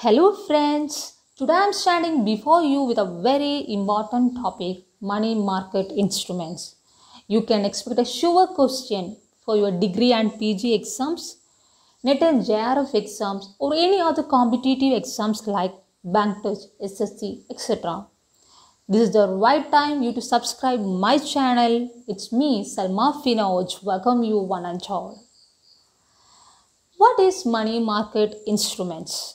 Hello friends, today I am standing before you with a very important topic, money market instruments. You can expect a sure question for your degree and PG exams, NET and JRF exams or any other competitive exams like bank test, SSC, etc. This is the right time you to subscribe my channel. It's me, Salma Finoj. Welcome you one and all. What is money market instruments?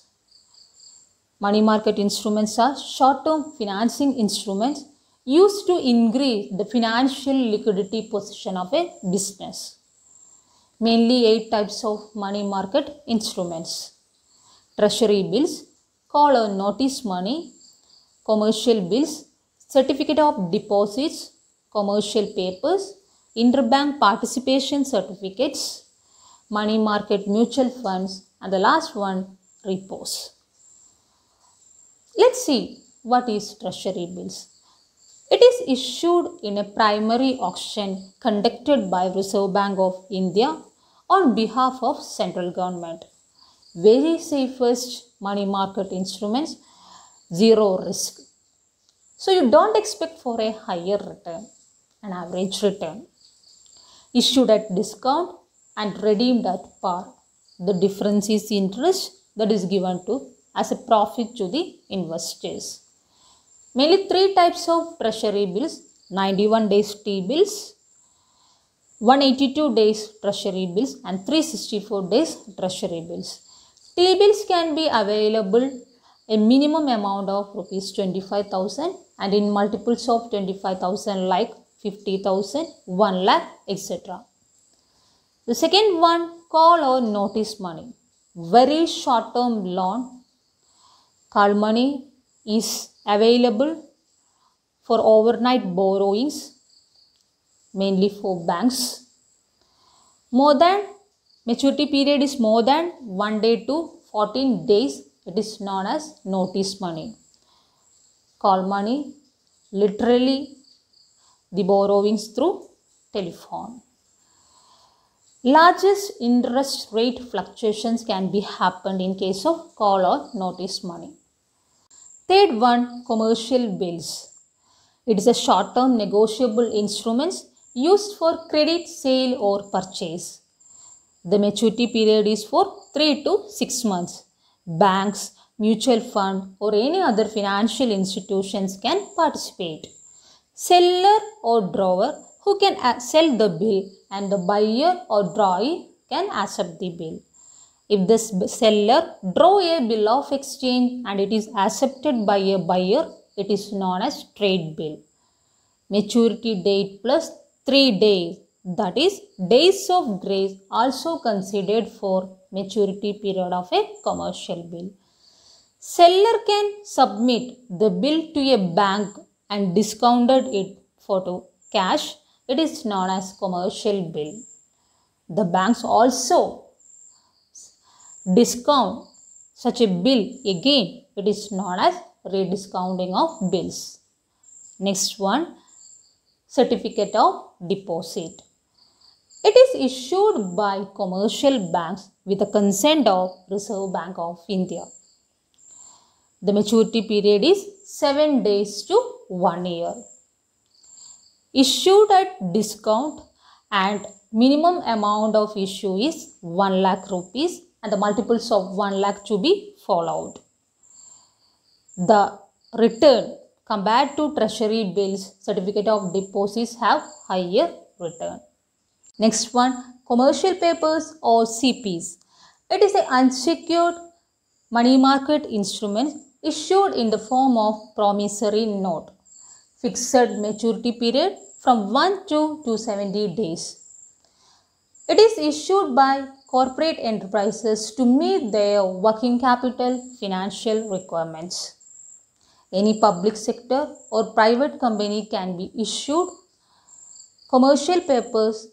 Money market instruments are short-term financing instruments used to increase the financial liquidity position of a business. Mainly 8 types of money market instruments: treasury bills, call or notice money, commercial bills, certificate of deposits, commercial papers, interbank participation certificates, money market mutual funds, and the last one, repos. Let's see what is treasury bills. It is issued in a primary auction conducted by Reserve Bank of India on behalf of central government. Very safest money market instruments, zero risk. So you don't expect for a higher return, an average return. Issued at discount and redeemed at par. The difference is interest that is given to as a profit to the investors. Mainly 3 types of treasury bills: 91 days T-bills, 182 days treasury bills and 364 days treasury bills. T-bills can be available a minimum amount of rupees 25,000 and in multiples of 25,000 like 50,000, 1 lakh, etc. The second one, call or notice money. Very short-term loan. Call money is available for overnight borrowings, mainly for banks. Maturity period is more than 1 day to 14 days. It is known as notice money. Call money, literally the borrowings through telephone. Largest interest rate fluctuations can be happened in case of call or notice money. Third one, commercial bills. It is a short-term negotiable instruments used for credit sale or purchase. The maturity period is for 3 to 6 months. Banks, mutual fund or any other financial institutions can participate. Seller or drawer who can sell the bill and the buyer or drawee can accept the bill. If the seller draw a bill of exchange and it is accepted by a buyer, it is known as trade bill. Maturity date plus 3 days, that is days of grace, also considered for maturity period of a commercial bill. Seller can submit the bill to a bank and discounted it for to cash. It is known as commercial bill. The banks also discount such a bill again. It is known as rediscounting of bills. Next one, certificate of deposit. It is issued by commercial banks with the consent of Reserve Bank of India. The maturity period is 7 days to 1 year. Issued at discount and minimum amount of issue is 1 lakh rupees and the multiples of 1 lakh to be followed. The return compared to treasury bills, certificate of deposits have higher return. Next one, commercial papers or CPs. It is an unsecured money market instrument issued in the form of promissory note. Fixed maturity period from 1 to 270 days. It is issued by corporate enterprises to meet their working capital financial requirements. Any public sector or private company can be issued commercial papers,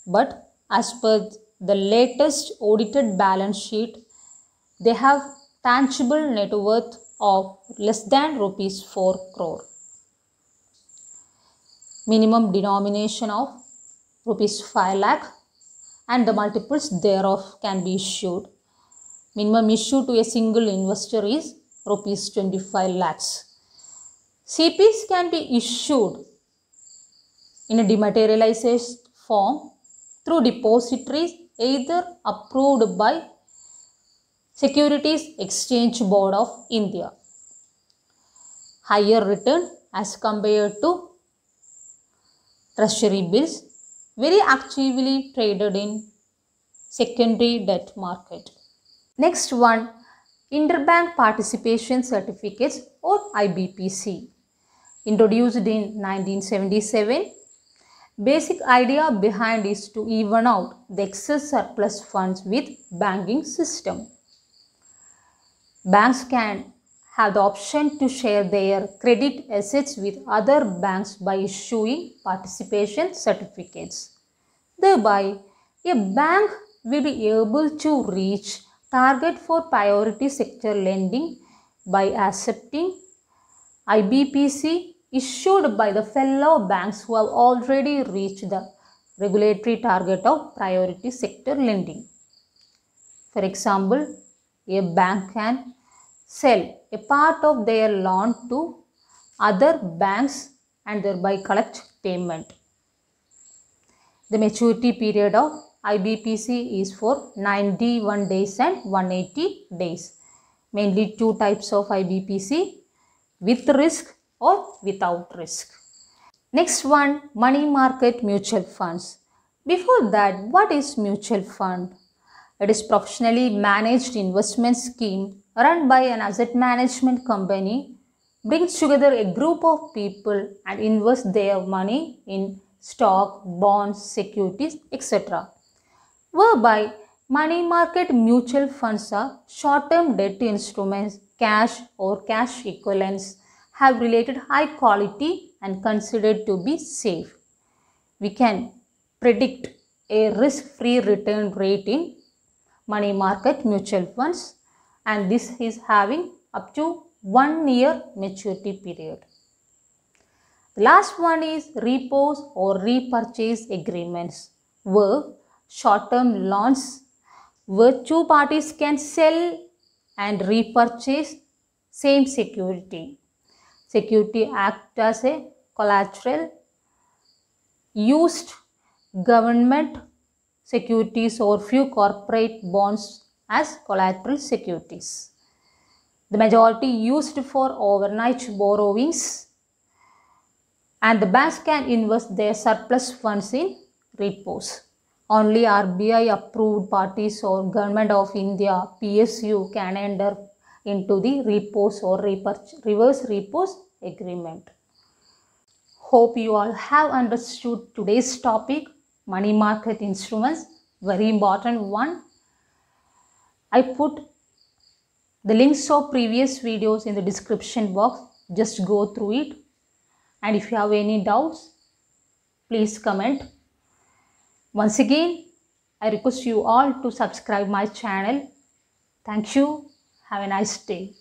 but as per the latest audited balance sheet, they have tangible net worth of less than rupees 4 crore. Minimum denomination of rupees 5 lakh and the multiples thereof can be issued. Minimum issue to a single investor is rupees 25 lakhs. CPs can be issued in a dematerialized form through depositories either approved by Securities Exchange Board of India. Higher return as compared to treasury bills, very actively traded in secondary debt market. Next one, Interbank Participation Certificates or IBPC. Introduced in 1977, basic idea behind is to even out the excess surplus funds with banking system. Banks can have the option to share their credit assets with other banks by issuing participation certificates. Thereby, a bank will be able to reach target for priority sector lending by accepting IBPC issued by the fellow banks who have already reached the regulatory target of priority sector lending. For example, a bank can sell a part of their loan to other banks and thereby collect payment. The maturity period of IBPC is for 91 days and 180 days. Mainly two types of IBPC, with risk or without risk. Next one, money market mutual funds. Before that, what is mutual fund? It is professionally managed investment scheme run by an asset management company, brings together a group of people and invest their money in stock, bonds, securities, etc. Whereby money market mutual funds are short-term debt instruments, cash or cash equivalents, have related high quality and considered to be safe. We can predict a risk-free return rate in money market mutual funds, and this is having up to 1 year maturity period. The last one is repos or repurchase agreements, where short-term loans where two parties can sell and repurchase same security. Security act as a collateral, used government securities or few corporate bonds as collateral securities. The majority used for overnight borrowings, and the banks can invest their surplus funds in repos. Only RBI approved parties or Government of India PSU can enter into the repos or reverse repos agreement. Hope you all have understood today's topic, money market instruments, very important one. I put the links of previous videos in the description box. Just go through it. And if you have any doubts, please comment. Once again, I request you all to subscribe my channel. Thank you. Have a nice day.